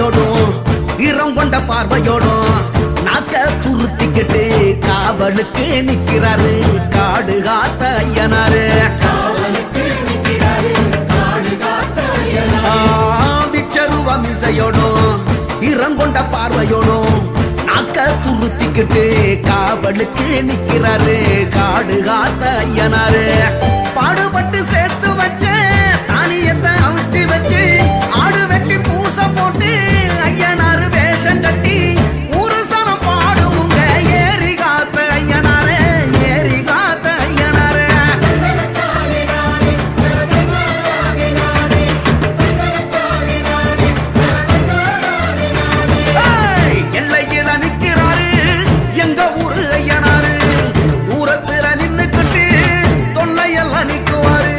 பார்வையோடும் ஈரம் கொண்ட பார்வையோடும் நாக்க துருத்திக்கிட்டு காவலுக்கு நிக்கிறாரு காடு காத்த ஐயனாரு. விச்சருவ மிசையோடும் ஈரம் கொண்ட பார்வையோடும் நாக்க துருத்திக்கிட்டு காவலுக்கு நிக்கிறாரு காடு காத்த ஐயனாரு. பாடுபட்டு சேர்த்து வச்ச தானியத்தை அவிச்சு வச்சு ஆடு வெட்டி பூச போட்டு ஐயனாரு வேஷம் கட்டி ஊரு சனம் பாடுவுங்க ஏறி காத்த ஐயனாரு ஏறி காத்த ஐயனாரு. எல்லையில நிக்கிறாரு எங்க ஊரு ஐயனாரு தூரத்துல நின்னுக்கிட்டு தொல்லையெல்லாம் நிக்குவாரு.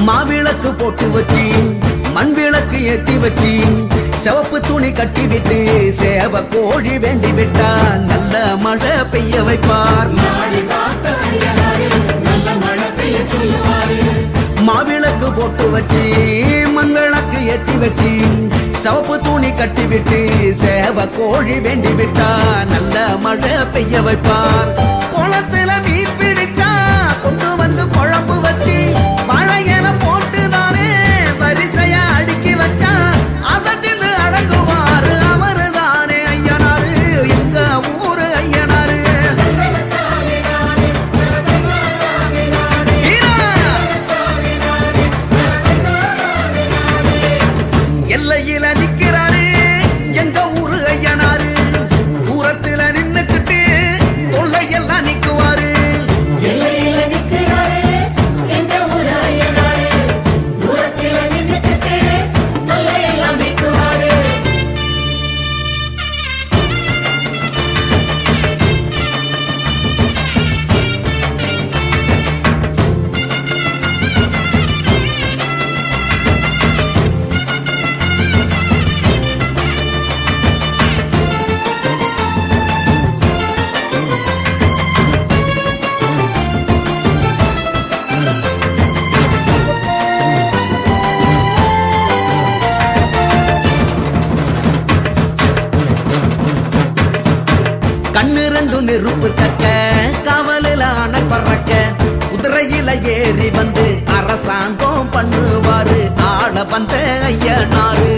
மாவிளக்கு போட்டு வச்சு மண் விளக்கு ஏத்தி வச்சு சிவப்பு துணி கட்டி விட்டு சேவ கோழி வேண்டி விட்டா நல்ல மழை பெய்ய வைப்பார். மாவிளக்கு போட்டு வச்சு மண் விளக்கு ஏத்தி வச்சு சிவப்பு துணி கட்டி விட்டு சேவ கோழி வேண்டி விட்டா நல்ல மழை பெய்ய வைப்பார். குளத்துல மீன் பிடிச்சா கொண்டு வந்து குழம்பு வச்சு வாழையில போட்டுதானே வரிசையா அடுக்கி வச்சா அசத்தின்னு அடங்குவாரு அவரு தானே ஐயனாரு எங்க ஊரு ஐயனாரு. எல்லையில நிக்கிறாரு எங்க ஊரு ஐயனாரு தூரத்துல நின்னுக்கிட்டு தொல்லையெல்லாம் நிக்குவாரு. கண்ணு ரெண்டு நெருப்பு தக்க காவலில அணை பறக்க குதிரையில ஏறி வந்து அரசாங்கம் பண்ணுவாரு ஆள வந்த ஐயனாரு.